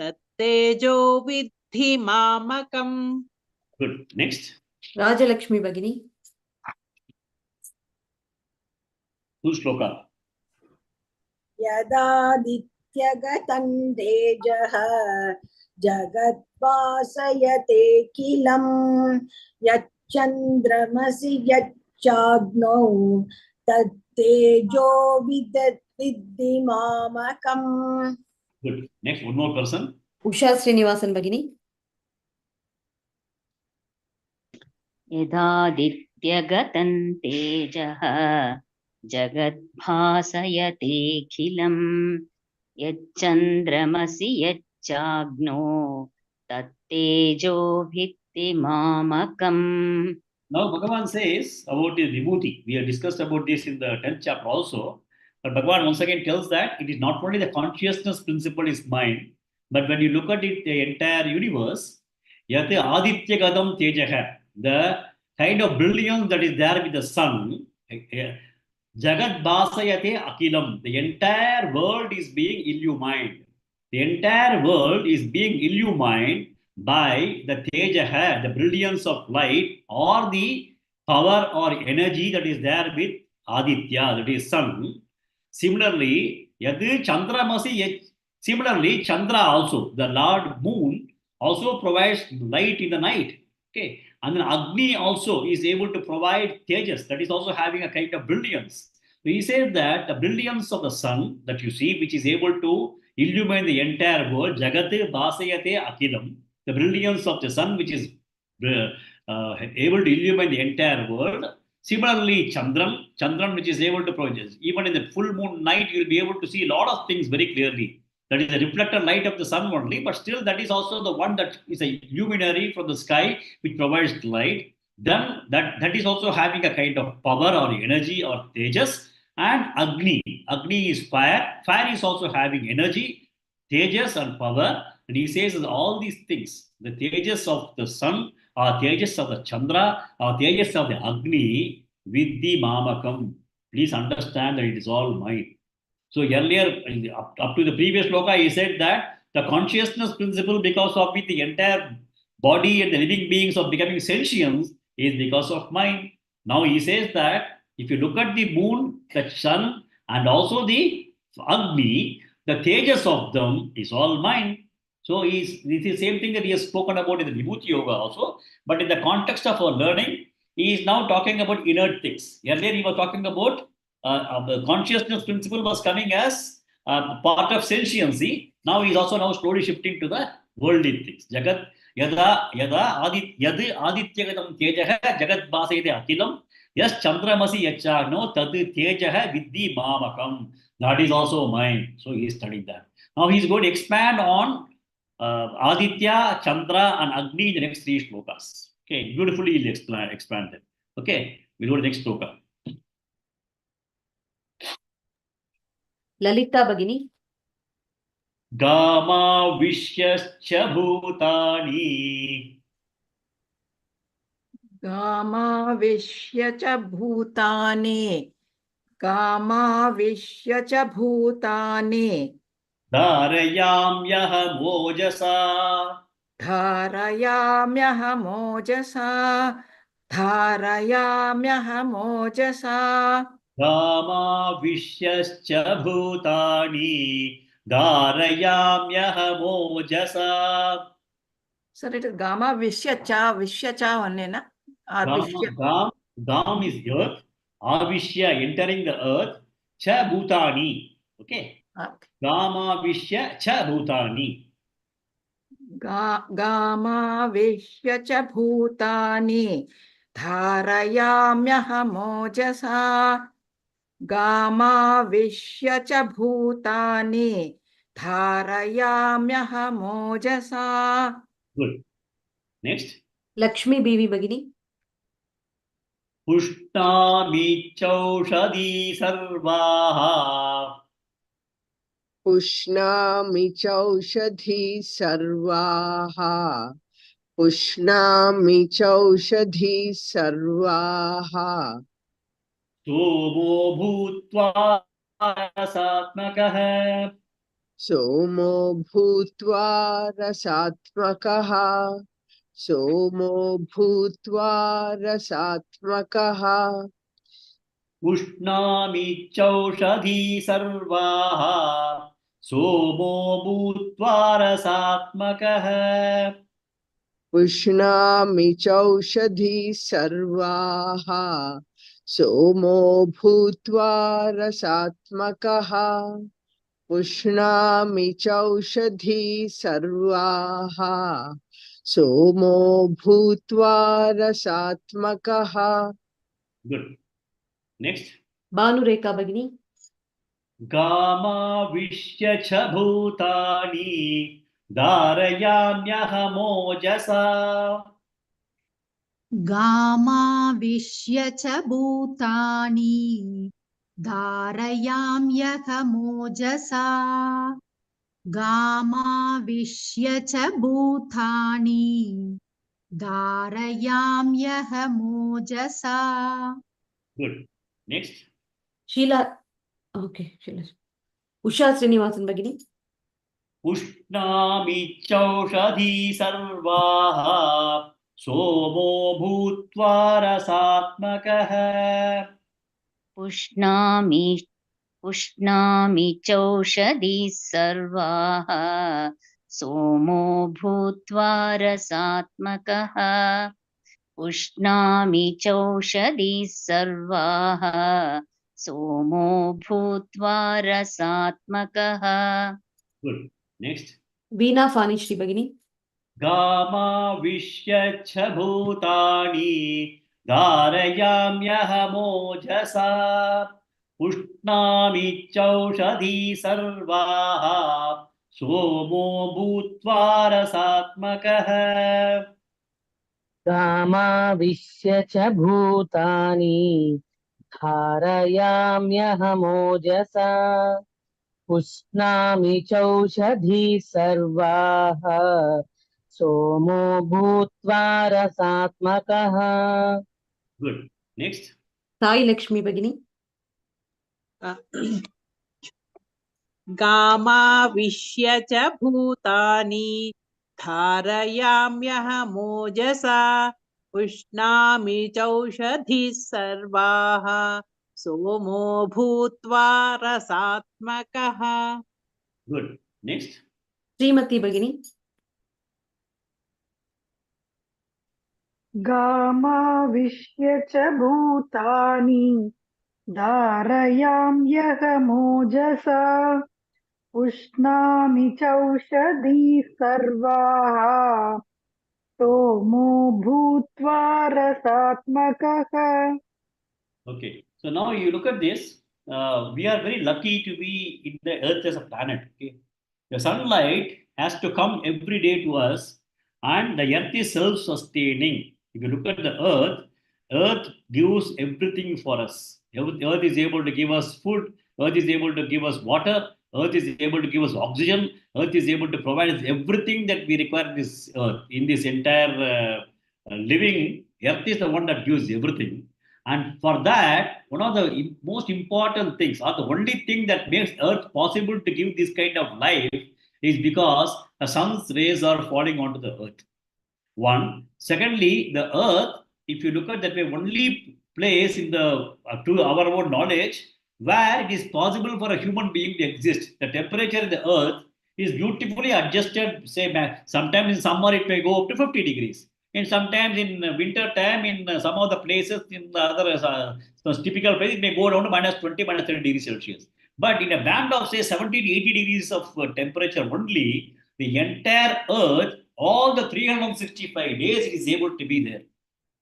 तत्तेजो विद्धि मामकम्. Good. Next. राजलक्ष्मी भगिनी Full shloka. यदादित्यगतं तेजः जगद्भासयतेऽखिलम् यच्चन्द्रमसि यच्चाग्नौ तत्तेजो विद्धि मामकम्. Good. Next. One more person. Usha Srinivasan भगिनी यदादित्यगतं तेजः जगद्भासयतेऽखिलम् यच्चन्द्रमसि यच्चाग्नो तत्तेजो विद्धि मामकम्. Now Bhagavan says about the vibhuti. We have discussed about this in the 10th chapter also. But Bhagavan once again tells that it is not only the consciousness principle is mind, but when you look at it, the entire universe, yat aditya gadam tejaha, the kind of brilliance that is there with the sun, jagat basayate akilam, the entire world is being illumined. The entire world is being illumined by the tejaha, the brilliance of light, or the power or energy that is there with Aditya, that is sun. Similarly, similarly, Chandra also, the Lord Moon, also provides light in the night. Okay, and then Agni also is able to provide tejas, that is also having a kind of brilliance. So he says that the brilliance of the sun that you see, which is able to illumine the entire world, Jagate Basayate Akilam, the brilliance of the sun, which is able to illumine the entire world. Similarly, Chandran, which is able to provide, even in the full moon night, you will be able to see a lot of things very clearly. That is the reflected light of the sun only, but still that is also the one that is a luminary from the sky, which provides light. Then that is also having a kind of power or energy or tejas. And Agni is fire. Fire is also having energy, tejas and power. And he says that all these things, the tejas of the sun, or tejas of the Chandra, or tejas of the Agni, Vidhi Mamakam. Please understand that it is all mind. So earlier, up to the previous sloka, he said that the consciousness principle, because of which the entire body and the living beings are becoming sentient, is because of mind. Now he says that if you look at the moon, the sun, and also the Agni, the tejas of them is all mind. So this is the same thing that he has spoken about in the Vibhuti Yoga also. But in the context of our learning, he is now talking about inert things. Earlier he was talking about the consciousness principle was coming as part of sentiency. Now he is also now slowly shifting to the worldly things. Jagat yada yad adityagatam tejah jagat basayate akilam yas chandramasi yachagno tad tejah vidhi mamakam. That is also mine. So he is studying that. Now he is going to expand on Aditya, Chandra, and Agni in the next three shlokas. Okay, beautifully he'll expand them. Okay, we'll go to the next shloka. Lalita Bhagini. Gama Vishyascha Bhutani. Gama Vishya cha Bhutani. Gama Vishya cha Bhutani. Dharayamyaha Mojasa. Dharayamyaha Mojasa. Dharayamyaha Mojasa. Gama Vishyascha Bhutani. Dharayamyaha Mojasa. Sir, it is Gama Vishya cha only, na? Or Vishya? Gam is earth. Avishya entering the earth. Cha Bhutani. Okay. Gama Vishya Cha Bhutani. Gama Vishya cha Bhutani. Dharayamyaha Mojasa. Gama Vishya cha Bhutani. Dharayamyaha Mojasa. Good. Next. Lakshmi Bibi Bhagini. Pushnami Chaushadi Sarvaha. Pushnami chaushadhi sarvaha. Pushnami chaushadhi sarvaha. Somo Bhutva Rasatmakaha. Somo bhutva rasatmakaha. Somo bhutva rasatmakaha. Pushnami Chaushadi Sarvaha. Somo Bhutva Rasatmakaha. Pushnami chaushadhi sarvaha. Somo bhutva rasatmakaha. Pushnami chaushadhi sarvaha. Somo bhutva rasatmakaha. Good. Next. Bhanureka Bhagini. Gama Vishya Cha Bhutani. Dharayamyaha Mojasa. Gama Vishya cha Bhutani. Dharayamyaha Mojasa. Gama Vishya cha Bhutani. Dharayamyaha Mojasa. Good. Next. Sheila. Okay, Sheila. Usha Srinivasan Bhagini. Pushnami Chaushadhi Sarvaha. Somo Bhutva Rasatmakaha. पुष्णामि चौषधि सर्वाः सोमो भूत्वा रसात्मकः पुष्णामि चौषधि सर्वाः सोमो भूत्वा रसात्मकः. Good. Next. Veena Fani Shri Bhagini. Gama Vishya Cha Bhutani. Dharayamyaha Mojasa. Pushnami Chaushadhi Sarvaha. Somo Bhutva Rasatmakaha. कामाविश्य च भूतानि धारयाम्यहमोजसा पुष्णामि चौषधी सर्वाः सोमो भूत्वा रसात्मकः. Good. Next. Sai Lakshmi Bhagini. गामाविश्य च भूतानि धारयाम्यहमोजसा पुष्णामि चौषधिः सर्वाः सोमो भूत्वा रसात्मकः. Good. Next. Srimati Bhagini. गामाविश्य च भूतानि धारयाम्यहमोजसा पुष्णामि चौषधीः सर्वाः सोमो भूत्वा रसात्मकः. Okay, so now you look at this. We are very lucky to be in the Earth as a planet. Okay, the sunlight has to come every day to us, and the Earth is self-sustaining. If you look at the Earth gives everything for us. Earth is able to give us food. Earth is able to give us water. Earth is able to give us oxygen. Earth is able to provide us everything that we require in this Earth. In this entire living, Earth is the one that gives everything. And for that, one of the most important things, or the only thing that makes Earth possible to give this kind of life, is because the sun's rays are falling onto the Earth. One. Secondly, the Earth, if you look at that way, only place in the, to our own knowledge, where it is possible for a human being to exist. The temperature in the Earth is beautifully adjusted. Say, sometimes in summer it may go up to 50 degrees. And sometimes in winter time, in some of the places, in the other typical places, it may go down to minus 20, minus 30 degrees Celsius. But in a band of, say, 70 to 80 degrees of temperature only, the entire Earth, all the 365 days, it is able to be there.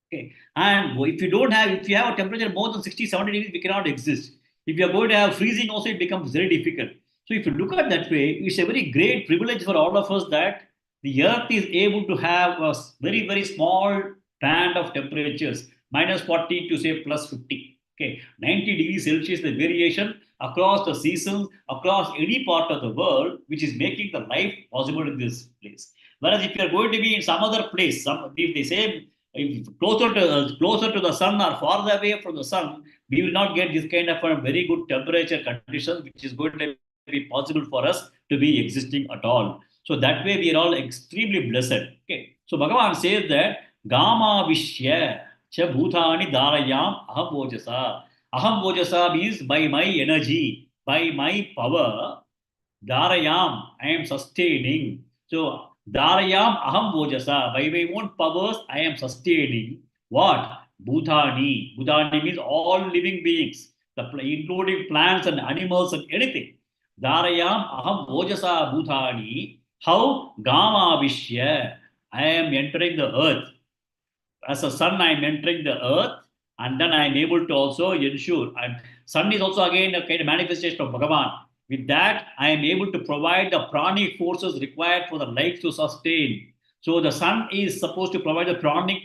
Okay. And if you have a temperature more than 60, 70 degrees, we cannot exist. If you are going to have freezing also, it becomes very difficult. So if you look at that way, it's a very great privilege for all of us that the Earth is able to have a very, very small band of temperatures, minus 40 to say plus 50. Okay, 90 degrees Celsius, the variation across the seasons, across any part of the world, which is making the life possible in this place. Whereas if you are going to be in some other place, if they say if closer to the sun or farther away from the sun, we will not get this kind of a very good temperature conditions, which is going to be possible for us to be existing at all. So that way we are all extremely blessed. Okay. So Bhagavan says that Gama Vishya Cha Bhutani Dharayam Aham Vojasa. Aham Vojasa means by my energy, by my power, Dharayam, I am sustaining. So Dharayam Aham Vojasa. By my own powers, I am sustaining. What? Bhutani. Bhutani means all living beings, including plants and animals and anything. Dharayam Aham Vojasa Bhutani. How? Gama Vishya. I am entering the earth. As a sun, I am entering the earth, and then I am able to also ensure. Sun is also again a kind of manifestation of Bhagavan. With that, I am able to provide the pranic forces required for the life to sustain. So the sun is supposed to provide the pranic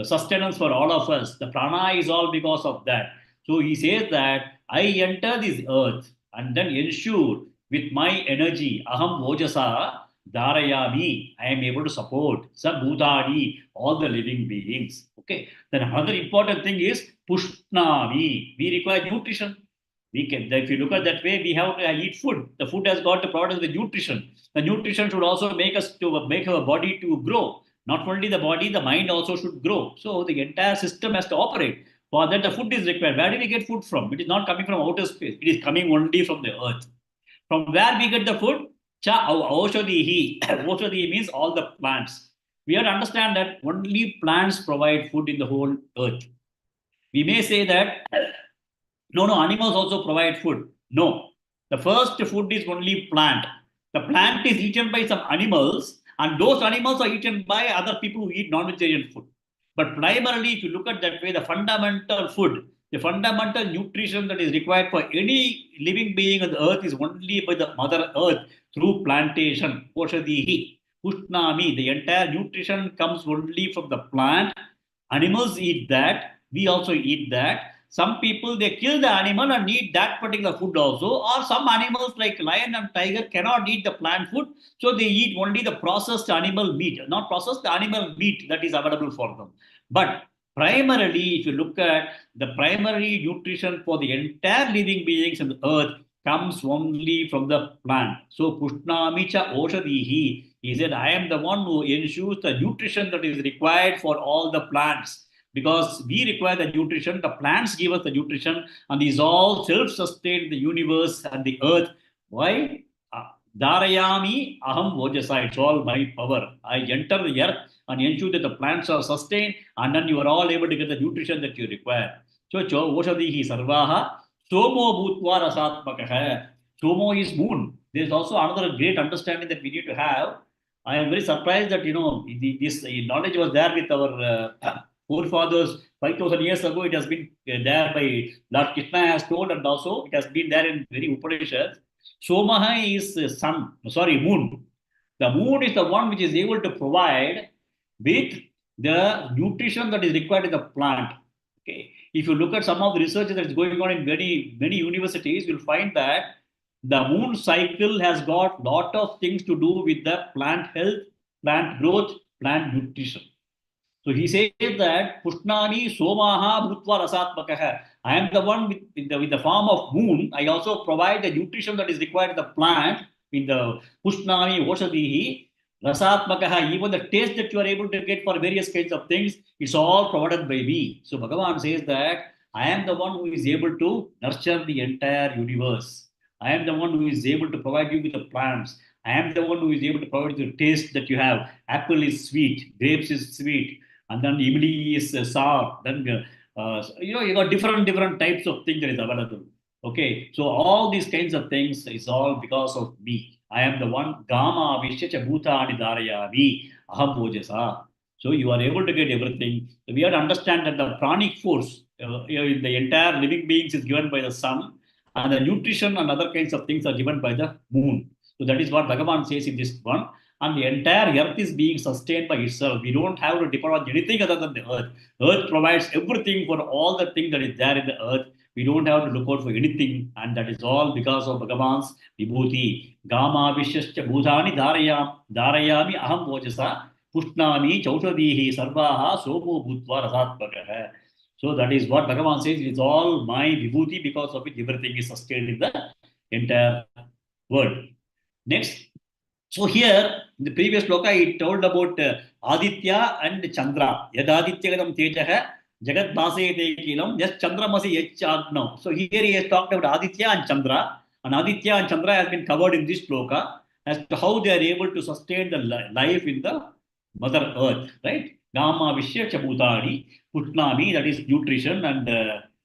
sustenance for all of us. The prana is all because of that. So he says that I enter this earth and then ensure with my energy, aham vojasa dharayami, I am able to support sabhutani, all the living beings. Okay. Then another important thing is pushnami. We require nutrition. We can, if you look at that way, we have to eat food. The food has got to provide us with nutrition. The nutrition should also make our body to grow. Not only the body, the mind also should grow. So the entire system has to operate. For that, the food is required. Where do we get food from? It is not coming from outer space. It is coming only from the earth. From where we get the food? Cha Oshadihi. Oshadihi means all the plants. We have to understand that only plants provide food in the whole earth. We may say that no, animals also provide food. No, the first food is only plant. The plant is eaten by some animals, and those animals are eaten by other people who eat non-vegetarian food. But primarily, if you look at that way, the fundamental food, the fundamental nutrition that is required for any living being on the earth is only by the mother earth through plantation. Poshadihi, Pushnami, the entire nutrition comes only from the plant. Animals eat that. We also eat that. Some people, they kill the animal and eat that particular food also. Or some animals like lion and tiger cannot eat the plant food. So they eat only the processed animal meat, not processed, the animal meat that is available for them. But primarily, if you look at the primary nutrition for the entire living beings on the earth comes only from the plant. So Pushnamicha Oshadihi, he said, I am the one who ensures the nutrition that is required for all the plants. Because we require the nutrition, the plants give us the nutrition, and these all self-sustain the universe and the earth. Why? Dharayami aham vojasa, it's all my power. I enter the earth and ensure that the plants are sustained, and then you are all able to get the nutrition that you require. So, Oshadihi sarvaha, somo bhutva rasatmakaha. Somo is moon. There is also another great understanding that we need to have. I am very surprised that this knowledge was there with our forefathers 5,000 years ago. It has been there by Lord Krishna has told, and also it has been there in very Upanishads. Somaha is moon. The moon is the one which is able to provide with the nutrition that is required in the plant. Okay. If you look at some of the research that is going on in many universities, you'll find that the moon cycle has got lot of things to do with the plant health, plant growth, plant nutrition. So he says that Pushnani Somaha Bhutva Rasatmakaha. I am the one with the form of moon. I also provide the nutrition that is required in the plant in the Pushnani Oshadihi Rasatmakaha. Even the taste that you are able to get for various kinds of things, it's all provided by me. So Bhagavan says that I am the one who is able to nurture the entire universe. I am the one who is able to provide you with the plants. I am the one who is able to provide the taste that you have. Apple is sweet, grapes is sweet, and then imli is sour. Then you got different types of things that is available. Okay, so all these kinds of things is all because of me. I am the one. Gama vishyacha bhutani dharayami aham ojasa. So you are able to get everything. We have to understand that the pranic force in the entire living beings is given by the sun, and the nutrition and other kinds of things are given by the moon. So that is what Bhagavan says in this one. And the entire earth is being sustained by itself. We don't have to depend on anything other than the earth. Earth provides everything for all the things that is there in the earth. We don't have to look out for anything. And that is all because of Bhagavan's vibhuti. Gama vishyascha bhutani dharayami aham vojasa pushnami chaushadihi sarvaha somo bhutva rasatmakaha. So that is what Bhagavan says. It's all my vibhuti, because of which everything is sustained in the entire world. Next. So here, in the previous sloka, it told about Aditya and Chandra. Yad Adityagadam tejaha jagat basayate kilam yas chandramasi yachagnav. So here he has talked about Aditya and Chandra. And Aditya and Chandra has been covered in this sloka as to how they are able to sustain the life in the Mother Earth, right? Gama Vishya Chabutani, Putnami, that is nutrition, and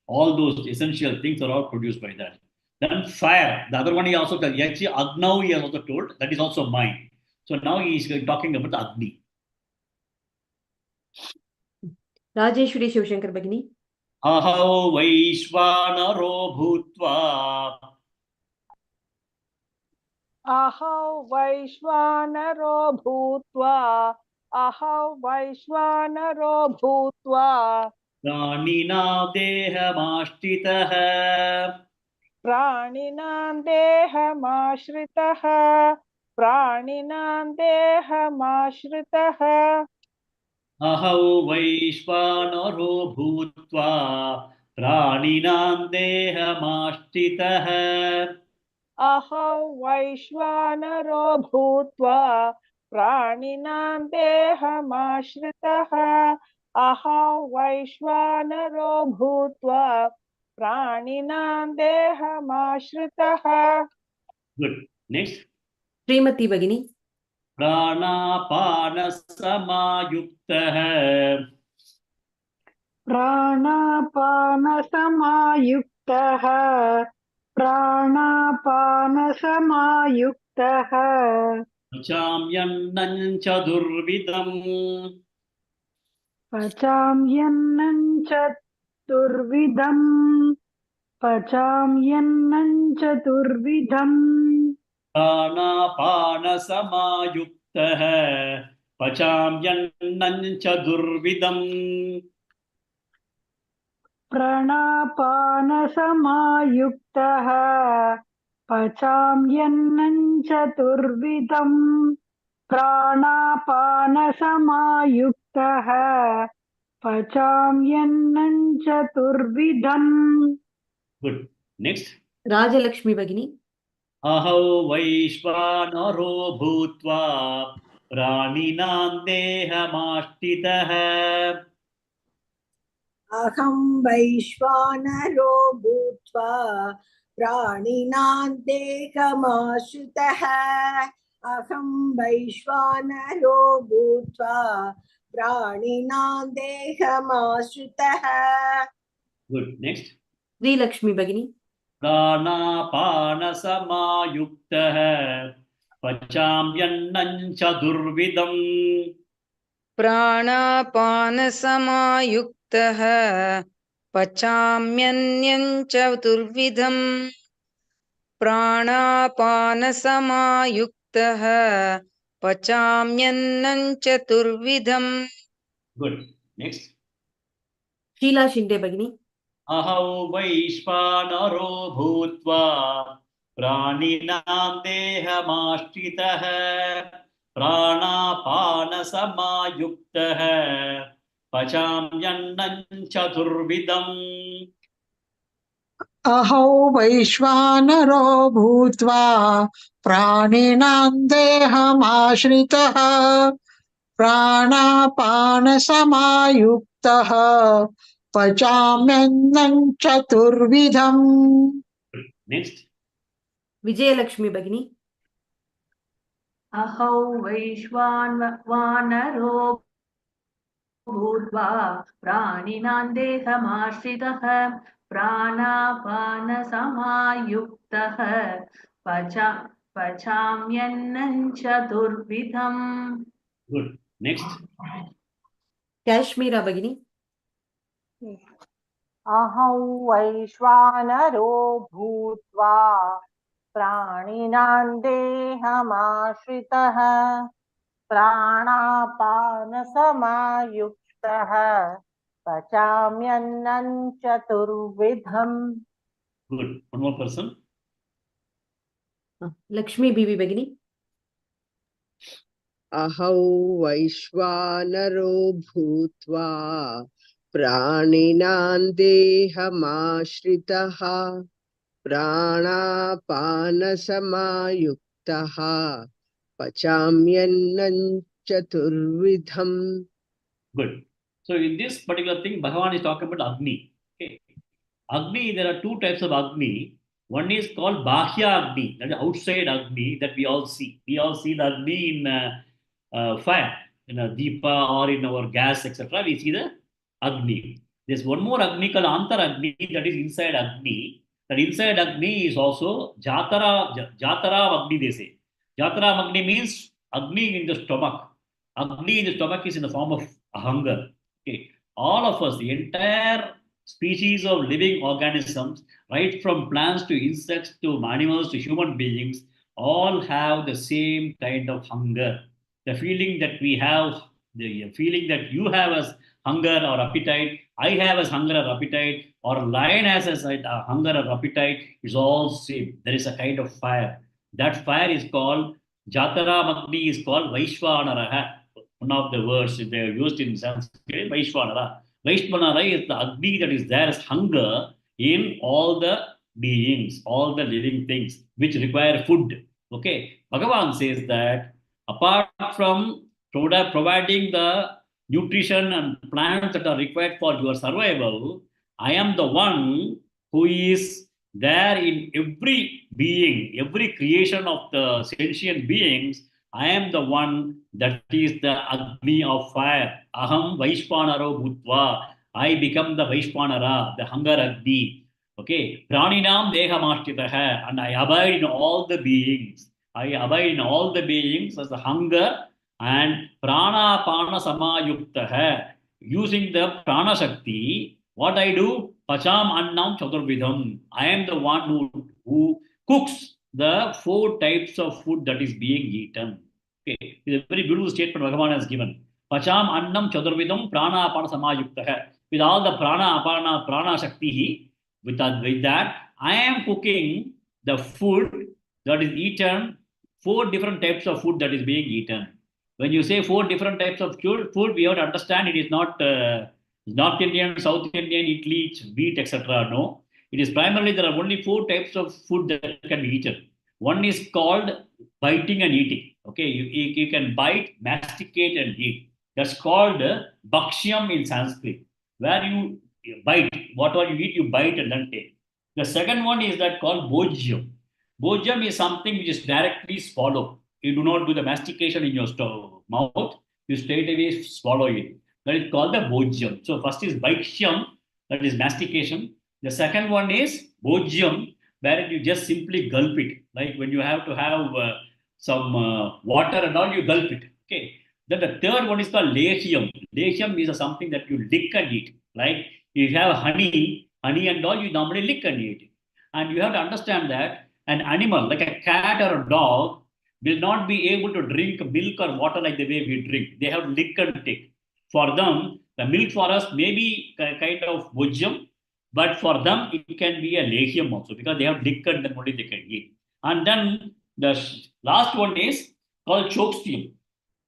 all those essential things are all produced by that. Then fire, the other one he also told, actually Agnav he has also told, that is also mine. So now he is talking about the Agni. Rajeshwari Shivashankar Bhagini. Ahau Vaishvanaro Bhutva. Ahau Vaishvanaro Bhutva. Ahau Vaishvanaro Bhutva. Pranina Dehamashtritaha. Praninam Dehamashritah. Praninam Dehamashritah. Ahau Vaishvanaro Bhutva. Praninam Dehamashtritaha. Ahau Vaishvanaro Bhutva. Praninam Dehamashritah. Ahau Vaishvanaro Bhutva. Praninam Dehamashritah. Good. Next. Srimati Bhagini. Pranapana Samayuktaha. Pranapana Samayuktaha. Pranapana Samayuktaha. Pachamyannan Chadurvidam. Pachamyannan Chaturvidam. Pachamyannan Chaturvidam. Pranapana Samayuktaha. Pachamyannan Chadurvidam. Pranapana Samayuktaha. Pachamyannan Chaturvidam. Pranapana Samayuktaha. Pachamyannan Chaturvidam. Good. Next. Rajalakshmi Bhagini. Ahau Vaishvanaro Bhutva. Praninam Dehamashtritaha. Aham Vaishvanaro Bhutva Praninam Dehamashritah. Aham Vaishvanaro Bhutva Praninam Dehamashritah. Good. Next. Sri Lakshmi Bhagini. प्राणापानसमायुक्तः पचाम्यन्नं चतुर्विधम् प्राणापानसमायुक्तः पचाम्यन्यं चतुर्विधम् प्राणापानसमायुक्तः पचाम्यन्नं चतुर्विधम् Good. Next. Sheila Shinde भगिनी अहौ वैश्वानरो भूत्वा प्राणिनां देहमाश्रितः प्राणापानसमायुक्तः पचाम्यन्नं चतुर्विधम् अहौ वैश्वानरो भूत्वा प्राणिनां देहमाश्रितः प्राणापानसमायुक्तः पचाम्यन्नं चतुर्विधम् Next. Vijayalakshmi भगिनी अहौ वैश्वानरो भूत्वा प्राणिनां देहमाश्रितः प्राणापानसमायुक्तः पचाम्यन्नं चतुर्विधम् Good. Next. Kashmira भगिनी अहं वैश्वानरो भूत्वा प्राणिनां देहमाश्रितः प्राणापानसमायुक्तः पचाम्यन्नं चतुर्विधम् Good. One more person. Lakshmi बीवी भगिनी अहौ वैश्वानरो भूत्वा प्राणिनां देहमाश्रितः प्राणापानसमायुक्तः पचाम्यन्नं चतुर्विधम्. Good. So in this particular thing, Bhagavan is talking about Agni. Okay. Agni, there are two types of Agni. One is called Bahya Agni, that is outside Agni that we all see. We all see the Agni in fire, in a Deepa or in our gas, etc. We see the Agni. There's one more Agni called Antar Agni, that is inside Agni. That inside Agni is also Jatara Agni, they say. Jatara Agni means Agni in the stomach. Agni in the stomach is in the form of hunger. Okay. All of us, the entire species of living organisms, right from plants to insects to animals to human beings, all have the same kind of hunger. The feeling that we have, the feeling that you have as hunger or appetite, I have as hunger or appetite, or lion has as hunger or appetite, is all same. There is a kind of fire. That fire is called Jatara Magni, is called Vaishwanaraha. One of the words they are used in Sanskrit, Vaishwanara. Vaishwanara is the Agni that is there as hunger in all the beings, all the living things which require food. Okay. Bhagavan says that apart from providing the nutrition and plants that are required for your survival, I am the one who is there in every being, every creation of the sentient beings. I am the one that is the Agni of fire. Aham Vaishwanaro Bhutva. I become the Vaishwanara, the hunger Agni. Okay. Praninam Dehamashtritaha. And I abide in all the beings. I abide in all the beings as the hunger and Prana Pana Samayuktaha. Using the Prana Shakti, what I do? Pacham Annam Chaturvidham. I am the one who cooks the 4 types of food that is being eaten. Okay. It's a very beautiful statement Bhagavan has given. Pacham Annam Chaturvidham Prana Apana Samayuktaha. With all the Prana Apana Prana Shakti, with that, I am cooking the food that is eaten, 4 different types of food that is being eaten. When you say 4 different types of food, we have to understand it is not North Indian, South Indian, Italy, wheat, etc. No. It is primarily there are only 4 types of food that can be eaten. One is called biting and eating. Okay, you can bite, masticate, and eat. That's called bhakshyam in Sanskrit, where you bite. Whatever you eat, you bite and then take. The second one is that called bhojyam. Bhojyam is something which is directly swallowed. You do not do the mastication in your mouth. You straight away swallow it. That is called the bhojyam. So first is bhakshyam, that is mastication. The second one is bhojyam, where you just simply gulp it. Like when you have to have some water and all, you gulp it. Okay. Then the third one is called lehium. Lehium is something that you lick and eat. Like if you have honey and all, you normally lick and eat it. And you have to understand that an animal like a cat or a dog will not be able to drink milk or water like the way we drink. They have to lick and take. For them, the milk for us may be kind of bhujyam, but for them it can be a lehium also because they have lick and then only they can eat. And then the last one is called choxium.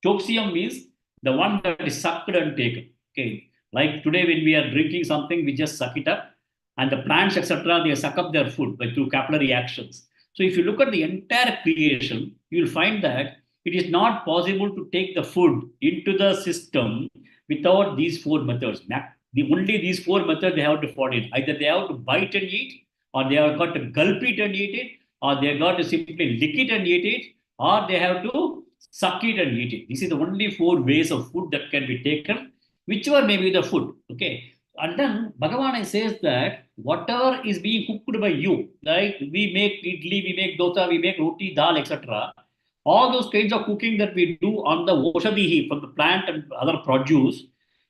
Choxium means the one that is sucked and taken. Okay, like today when we are drinking something, we just suck it up, and the plants, etc., they suck up their food by through capillary actions. So if you look at the entire creation, you will find that it is not possible to take the food into the system without these four methods. Only these four methods they have to follow in. Either they have to bite and eat, or they have got to gulp it and eat it, or they have got to simply lick it and eat it, or they have to suck it and eat it. This is the only four ways of food that can be taken, whichever may be the food. Okay. And then Bhagavan says that whatever is being cooked by you, like we make idli, we make dosa, we make roti, dal, etc. All those kinds of cooking that we do on the oshadihi from the plant and other produce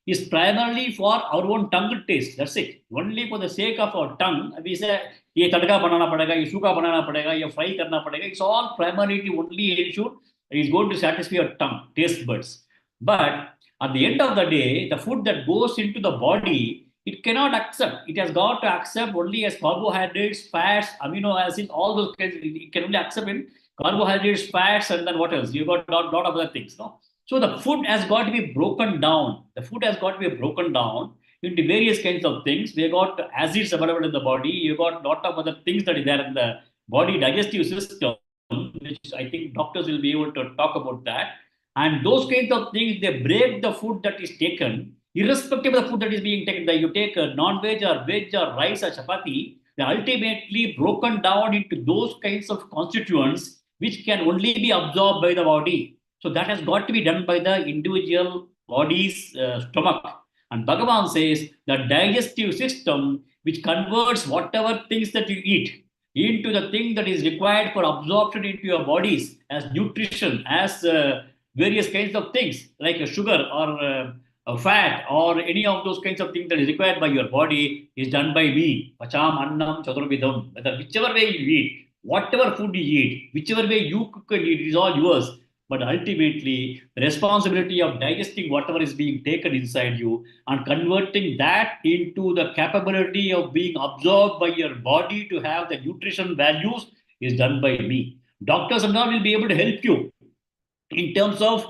is primarily for our own tongue taste. That's it. Only for the sake of our tongue, we say, ye tadka banana padega, ye suka banana padega, ye fry karna padega. It's all primarily only ensure is going to satisfy your tongue, taste buds. But at the end of the day, the food that goes into the body, it cannot accept. It has got to accept only as carbohydrates, fats, amino acids, all those kinds. It can only accept in carbohydrates, fats, and then what else? You got a lot of other things. No? So the food has got to be broken down. The food has got to be broken down into various kinds of things. We got acids available in the body. You got a lot of other things that is there in the body digestive system, which I think doctors will be able to talk about that. And those kinds of things, they break the food that is taken, irrespective of the food that is being taken. That you take a non-veg or veg or rice or chapati, they are ultimately broken down into those kinds of constituents which can only be absorbed by the body. So that has got to be done by the individual body's stomach. And Bhagavan says the digestive system, which converts whatever things that you eat into the thing that is required for absorption into your bodies as nutrition, as various kinds of things like a sugar or a fat or any of those kinds of things that is required by your body is done by me. Pacham annam chaturvidham. Whether whichever way you eat, whatever food you eat, whichever way you cook and eat, it is all yours. But ultimately, the responsibility of digesting whatever is being taken inside you and converting that into the capability of being absorbed by your body to have the nutrition values is done by me. Doctors and all will be able to help you in terms of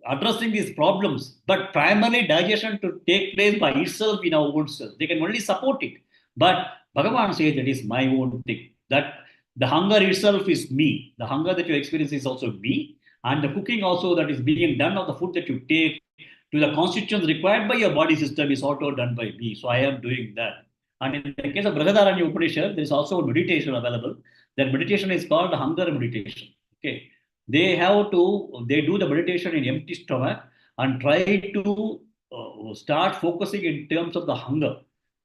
addressing these problems, but primarily digestion to take place by itself in our own self. They can only support it. But Bhagavan says that is my own thing. That the hunger itself is me. The hunger that you experience is also me. And the cooking also that is being done of the food that you take to the constituents required by your body system is also done by me. So I am doing that. And in the case of Brihadaranya Upanishad, there is also a meditation available. That meditation is called the hunger meditation. Okay. They do the meditation in empty stomach and try to start focusing in terms of the hunger.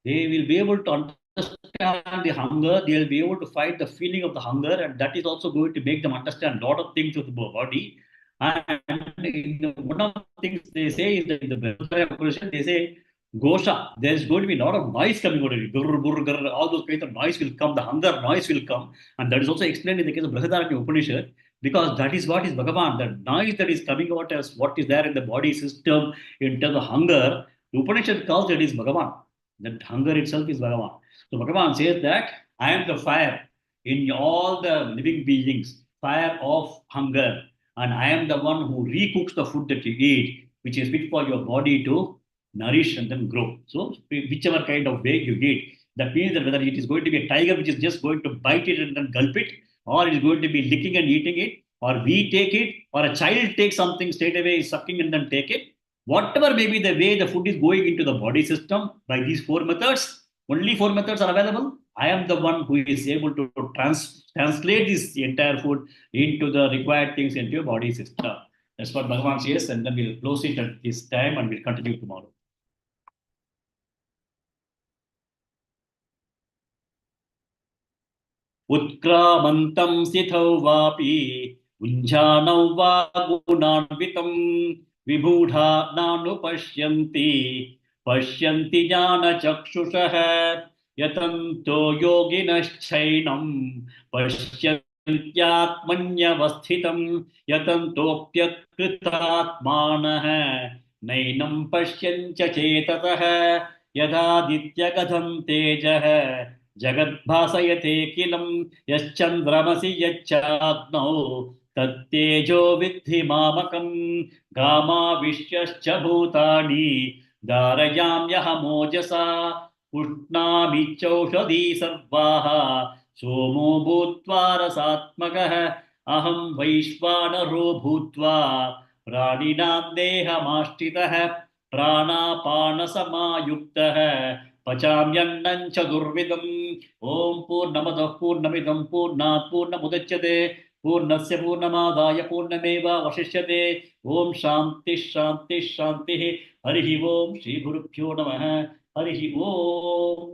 They will be able to understand the hunger. They will be able to fight the feeling of the hunger, and that is also going to make them understand a lot of things with the body. And one of the things they say is that in the they say, Gosha, there is going to be a lot of noise coming out of it. Gurr, gurr, gurr, all those kinds of noise will come, the hunger noise will come. And that is also explained in the case of Brihadaranya Upanishad, because that is what is Bhagavan. The noise that is coming out as what is there in the body system in terms of hunger, the Upanishad calls it is Bhagavan. That hunger itself is Bhagavan. So Bhagavan says that I am the fire in all the living beings, fire of hunger. And I am the one who recooks the food that you eat, which is fit for your body to nourish and then grow. So whichever kind of way you eat, that means that whether it is going to be a tiger which is just going to bite it and then gulp it, or it is going to be licking and eating it, or we take it, or a child takes something straight away, sucking and then take it. Whatever may be the way the food is going into the body system by these four methods, only four methods are available. I am the one who is able to translate this entire food into the required things into your body system. That's what Bhagavan says, and then we'll close it at this time and we'll continue tomorrow. उत्क्रामन्तं स्थितौ वापि उञ्जानौ वा गुणान्वितं विमूढा नानुपश्यन्ति पश्यन्ति ज्ञानचक्षुषः यतन्तो योगिनश्चैनं पश्यन्त्यात्मन्यवस्थितं यतन्तोऽप्यकृतात्मानः नैनं पश्यन्त्य चेतसः यदादित्यगतं तेजः जगद्भासयतेऽखिलं यश्चन्द्रमसि यच्चाग्नौ तत्तेजो विद्धि मामकं गामाविश्यश्च भूतानि धारयाम्यहमोजसा पुष्णामि चौषधी सर्वाः सोमो भूत्वा रसात्मकः अहं वैश्वानरो भूत्वा प्राणिनां देहमाश्रितः प्राणापानसमायुक्तः पचाम्यन्नं चतुर्विधम् ॐ पूर्णमदः पूर्णमिदं पूर्णात् पूर्णमुदच्यते पूर्णस्य पूर्णमादाय पूर्णमेवावशिष्यते ॐ शान्तिः शान्तिः शान्तिः हरिः ओम श्री गुरुभ्यो नमः हरिः ओम।